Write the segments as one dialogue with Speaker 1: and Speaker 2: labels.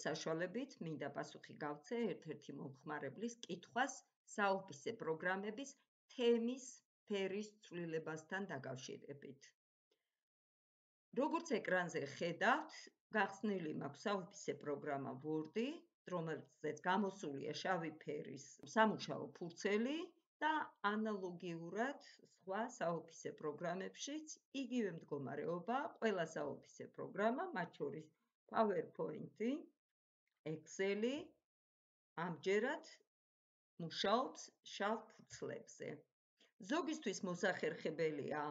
Speaker 1: საშუალებით მინდა პასუხი გავცე ერთ-ერთი მომხმარებლის კითხვას საოფისე პროგრამების თემის ფერის ცვლილებასთან დაკავშირებით. Როგორც ეკრანზე ხედავთ, გახსნილი მაქვს საოფისე პროგრამა Word-ი, რომელზეც გამოსულია შავი ფერის სამუშაო ფურცელი და ანალოგიურად სხვა საოფისე პროგრამებშიც იგივე მდგომარეობა, ყველა საოფისე პროგრამა, მათ შორის PowerPoint-ი, Excel-ი ამჯერად მუშაობს შავ ფურცლებზე. ზოგისთვის მოსახერხებელია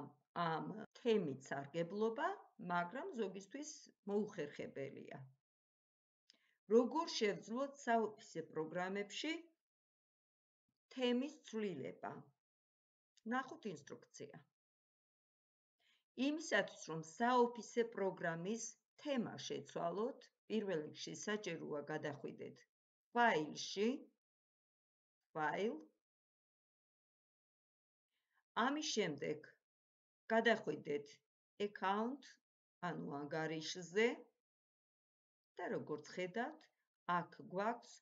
Speaker 1: ამ თემით სარგებლობა, მაგრამ ზოგისთვის მოუხერხებელია. Როგორ შევძლოთ საოფისე პროგრამებში თემის ცვლილება? ნახოთ ინსტრუქცია. იმისათვის, რომ საოფისე პროგრამის თემა შეცვალოთ, პირველ რიგში საჭიროა გადახვიდეთ ფაილში, File. ამის შემდეგ გადახვიდეთ Account, ანუ ანგარიშზე და როგორც ხედავთ, აქ გვაქვს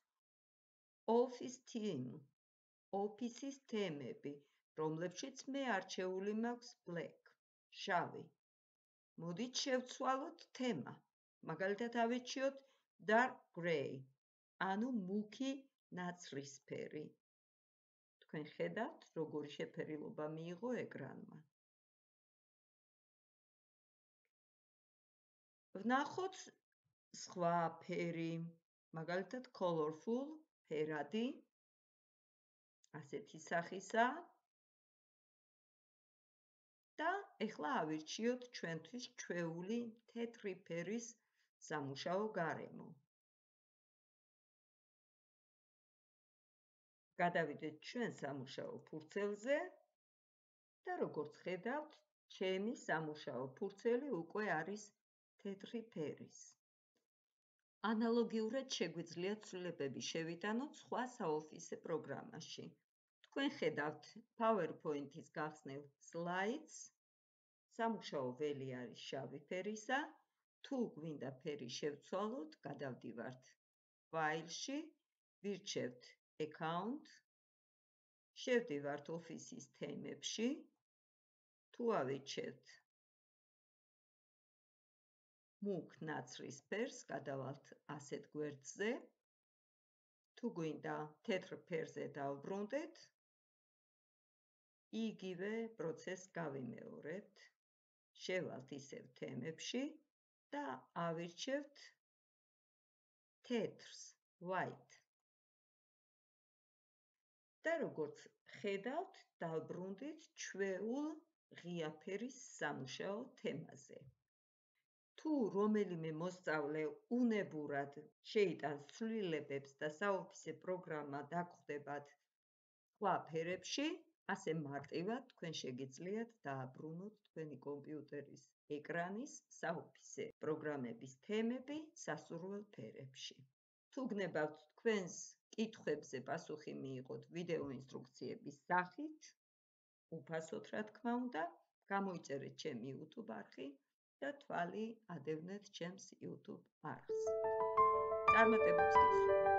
Speaker 1: Office Theme, ოფისის თემები, რომლებშიც მე არჩეული მაქვს Black, შავი. მოდით შევცვალოთ თემა. მაგალითად ავირჩიოთ Dark Gray, ანუ მუქი ნაცრისფერი. თქვენ ხედავთ, როგორი შეფერილობა მიიღო ეკრანმა. ვნახოთ სხვა ფერი, მაგალითად Colorful, ფერადი, ასეთი სახისა და ეხლა ავირჩიოთ ჩვენთვის ჩვეული თეთრი ფერის სამუშაო გარემო. გადავიდეთ ჩვენ სამუშაო ფურცელზე და როგორც ხედავთ, ჩემი სამუშაო ფურცელი უკვე არის თეთრი ფერის. ანალოგიურად შეგვიძლია ცვლილებები შევიტანოთ სხვა საოფისე პროგრამაში. თქვენ ხედავთ PowerPoint-ის გახსნილ Slides, სამუშაო ველი არის შავი ფერისა, თუ გვინდა ფერი შევცვალოთ, გადავდივართ ფაილში, ვირჩევთ Account, შევდივართ ოფისის თემებში, თუ ავირჩევთ მუქ ნაცრისფერს, გადავალთ ასეთ გვერდზე, თუ გვინდა თეთრ ფერზე დავბრუნდეთ, იგივე პროცესს გავიმეორებთ, შევალთ ისევ თემებში და ავირჩევთ თეთრს, White. და როგორც ხედავთ, დავბრუნდით ჩვეულ ღია ფერის სამუშაო თემაზე. თუ რომელიმე მოსწავლე უნებურად შეიტანს ცვლილებებს და საოფისე პროგრამა დაგხვდებათ სხვა ფერებში, ასე მარტივად თქვენ შეგიძლიათ დააბრუნოთ თქვენი კომპიუტერის ეკრანის საოფისე პროგრამების თემები სასურველ ფერებში. თუ გნებავთ თქვენს კითხვებზე პასუხი მიიღოთ ვიდეო ინსტრუქციების სახით, უფასოდ რა თქმა უნდა, გამოიწერეთ ჩემი YouTube არხი და თვალი ადევნეთ ჩემს YouTube არხს. წარმატებებს გისურვებთ.